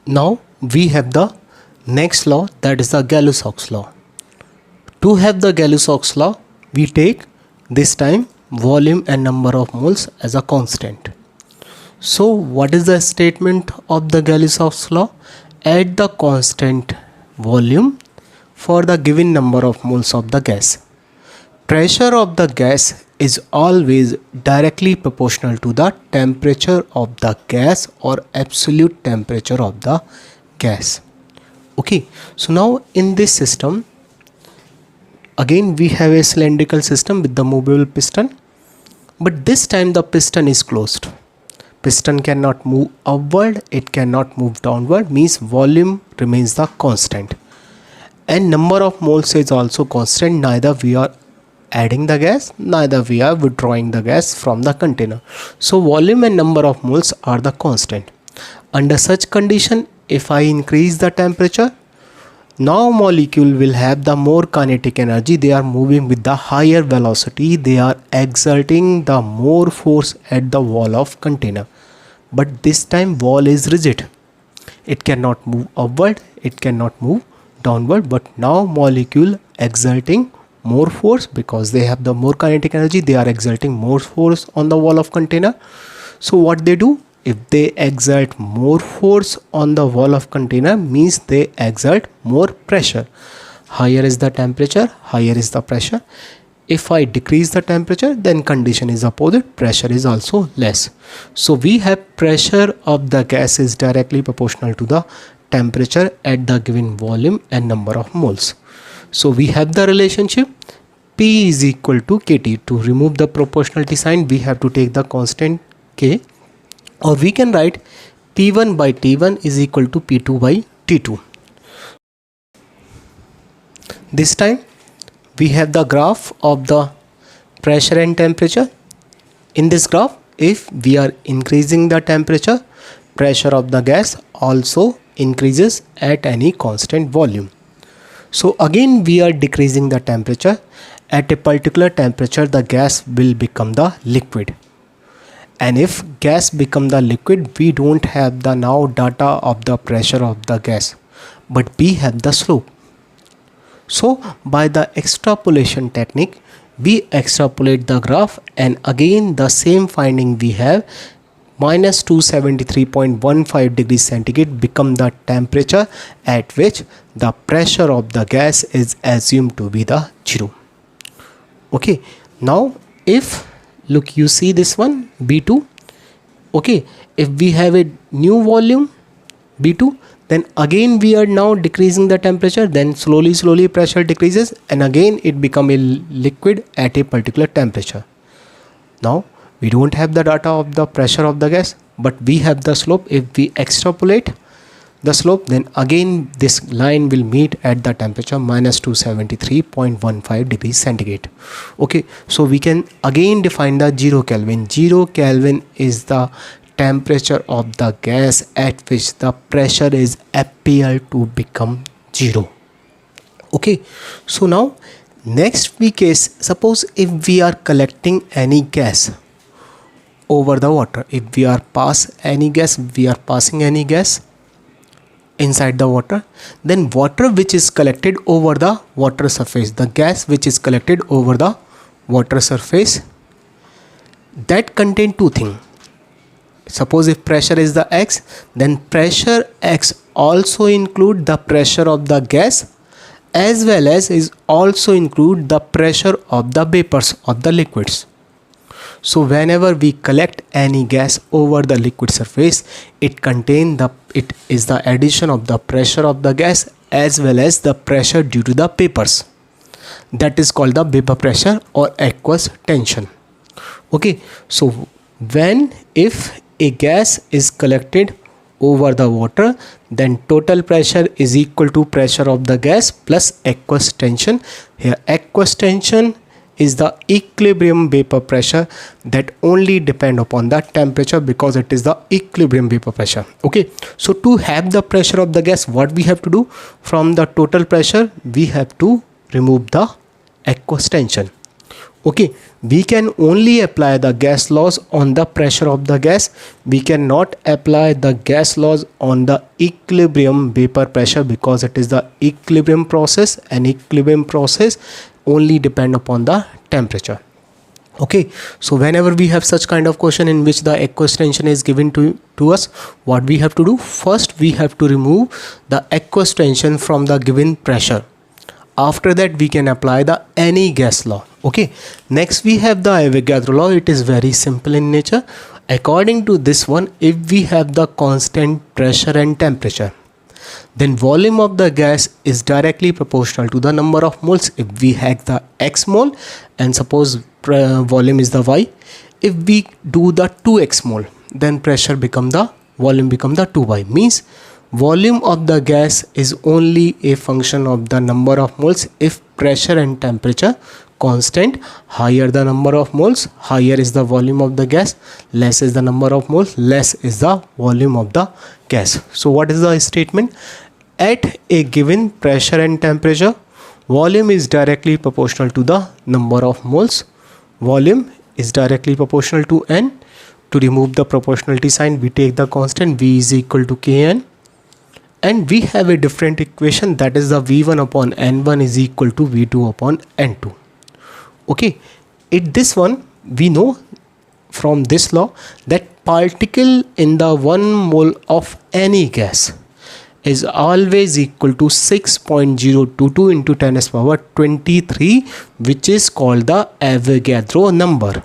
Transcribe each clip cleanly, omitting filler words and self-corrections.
Now we have the next law, that is the Gay-Lussac law. To have the Gay-Lussac law, we take this time volume and number of moles as a constant. So what is the statement of the Gay-Lussac law? Add the constant volume for the given number of moles of the gas. Pressure of the gas is always directly proportional to the temperature of the gas or absolute temperature of the gas. Okay, so now in this system, again we have a cylindrical system with the movable piston, but this time the piston is closed. Piston cannot move upward, it cannot move downward, means volume remains the constant. And number of moles is also constant, neither we are adding the gas, neither we are withdrawing the gas from the container. So volume and number of moles are the constant. Under such condition, if I increase the temperature, now molecule will have the more kinetic energy. They are moving with the higher velocity. They are exerting the more force at the wall of container. But this time wall is rigid. It cannot move upward. It cannot move downward. But now molecule exerting more force because they have the more kinetic energy. They are exerting more force on the wall of container. So what they do? If they exert more force on the wall of container, means they exert more pressure. Higher is the temperature, higher is the pressure. If I decrease the temperature, then condition is opposite, pressure is also less. So we have pressure of the gas is directly proportional to the temperature at the given volume and number of moles. So we have the relationship P is equal to KT. To remove the proportionality sign, we have to take the constant K. Or we can write P1 by T1 is equal to P2 by T2. This time we have the graph of the pressure and temperature. In this graph, if we are increasing the temperature, pressure of the gas also increases at any constant volume. So again we are decreasing the temperature. At a particular temperature, the gas will become the liquid. And if gas become the liquid, we don't have the now data of the pressure of the gas, but we have the slope. So by the extrapolation technique, we extrapolate the graph, and again the same finding we have, minus 273.15 degrees centigrade become the temperature at which the pressure of the gas is assumed to be the 0. Okay, now if look, you see this one B2. Okay, if we have a new volume B2, then again we are now decreasing the temperature, then slowly pressure decreases, and again it become a liquid at a particular temperature. Now we don't have the data of the pressure of the gas, but we have the slope. If we extrapolate the slope, then again this line will meet at the temperature minus 273.15 degrees centigrade. Okay, so we can again define the 0 Kelvin. 0 Kelvin is the temperature of the gas at which the pressure is appear to become 0. Okay, so now next we case, suppose if we are collecting any gas over the water, if we are passing any gas inside the water, then water which is collected over the water surface, the gas which is collected over the water surface, that contain two things. Suppose if pressure is the X, then pressure X also include the pressure of the gas as well as is also include the pressure of the vapors of the liquids. So whenever we collect any gas over the liquid surface, it is the addition of the pressure of the gas as well as the pressure due to the vapors. That is called the vapor pressure or aqueous tension. Okay, so if a gas is collected over the water, then total pressure is equal to pressure of the gas plus aqueous tension. Here aqueous tension is the equilibrium vapor pressure that only depend upon the temperature because it is the equilibrium vapor pressure. Okay, so to have the pressure of the gas, what we have to do? From the total pressure, we have to remove the aqueous tension. Okay, we can only apply the gas laws on the pressure of the gas. We cannot apply the gas laws on the equilibrium vapor pressure, because it is the equilibrium process, and equilibrium process only depend upon the temperature. Okay, so whenever we have such kind of question in which the equation is given to us, what we have to do? First, we have to remove the equation from the given pressure. After that, we can apply the any gas law. Okay, next we have the Avogadro law. It is very simple in nature. According to this one, if we have the constant pressure and temperature, then volume of the gas is directly proportional to the number of moles. If we have the x mole and suppose volume is the y, if we do the 2x mole, then pressure become the volume become the 2y. Means volume of the gas is only a function of the number of moles. If pressure and temperature constant, higher the number of moles, higher is the volume of the gas, less is the number of moles, less is the volume of the gas. So what is the statement? At a given pressure and temperature, volume is directly proportional to the number of moles. Volume is directly proportional to n. To remove the proportionality sign, we take the constant V is equal to Kn. And we have a different equation, that is the V1 upon N1 is equal to V2 upon N2. Okay, this one we know from this law that particle in the 1 mole of any gas is always equal to 6.022 into 10 to the power 23, which is called the Avogadro number.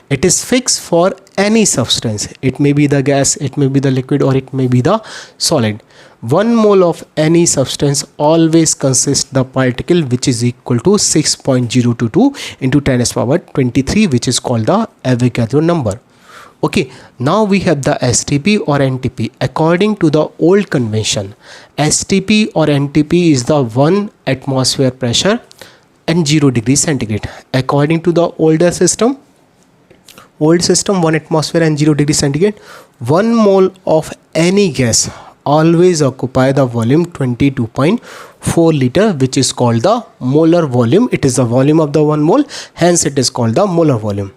It is fixed for any substance. It may be the gas, it may be the liquid, or it may be the solid. 1 mole of any substance always consists the particle which is equal to 6.022 into 10 to the power 23, which is called the Avogadro number. Okay, now we have the STP or NTP. According to the old convention, STP or NTP is the 1 atmosphere pressure and 0 degrees centigrade. According to the older system, 1 atmosphere and 0 degree centigrade, 1 mole of any gas always occupy the volume 22.4 liter, which is called the molar volume. It is the volume of the 1 mole, hence it is called the molar volume.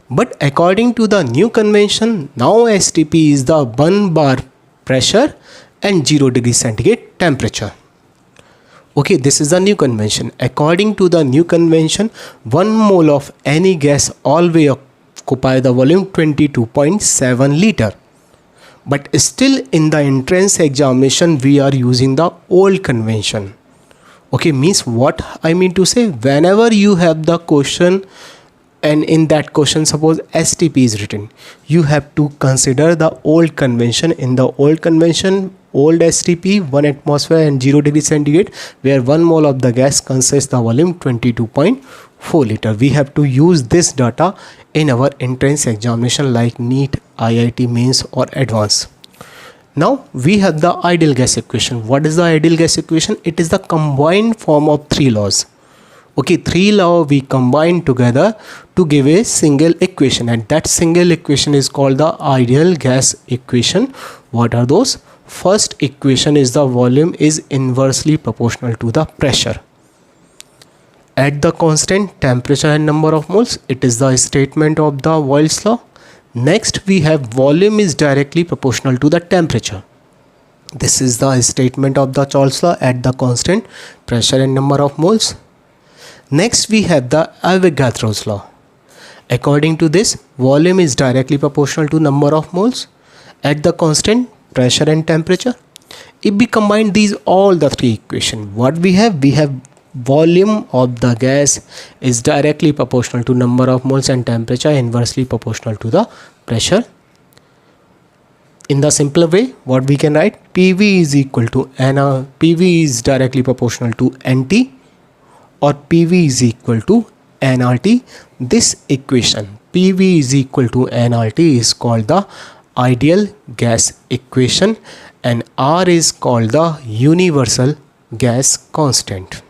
But according to the new convention, now STP is the 1 bar pressure and 0 degree centigrade temperature. Okay, this is the new convention. According to the new convention, 1 mole of any gas always occupy the volume 22.7 liter. But still in the entrance examination, we are using the old convention. Okay, means what I mean to say, whenever you have the question and in that question suppose STP is written, you have to consider the old convention. In the old convention, old STP 1 atmosphere and 0 degree centigrade, where 1 mole of the gas consists the volume 22.4 liter. We have to use this data in our entrance examination like NEET, IIT mains or advanced. Now we have the ideal gas equation. What is the ideal gas equation? It is the combined form of 3 laws. Okay, 3 laws we combine together to give a single equation, and that single equation is called the ideal gas equation. What are those? First equation is the volume is inversely proportional to the pressure at the constant temperature and number of moles. It is the statement of the Boyle's law. Next we have volume is directly proportional to the temperature. This is the statement of the Charles law at the constant pressure and number of moles. Next we have the Avogadro's law. According to this, volume is directly proportional to number of moles at the constant pressure and temperature. If we combine these all the 3 equations, what we have volume of the gas is directly proportional to number of moles and temperature inversely proportional to the pressure. In the simpler way, what we can write, PV is equal to PV is directly proportional to NT, or PV is equal to nRT. This equation PV is equal to nRT is called the ideal gas equation, and R is called the universal gas constant.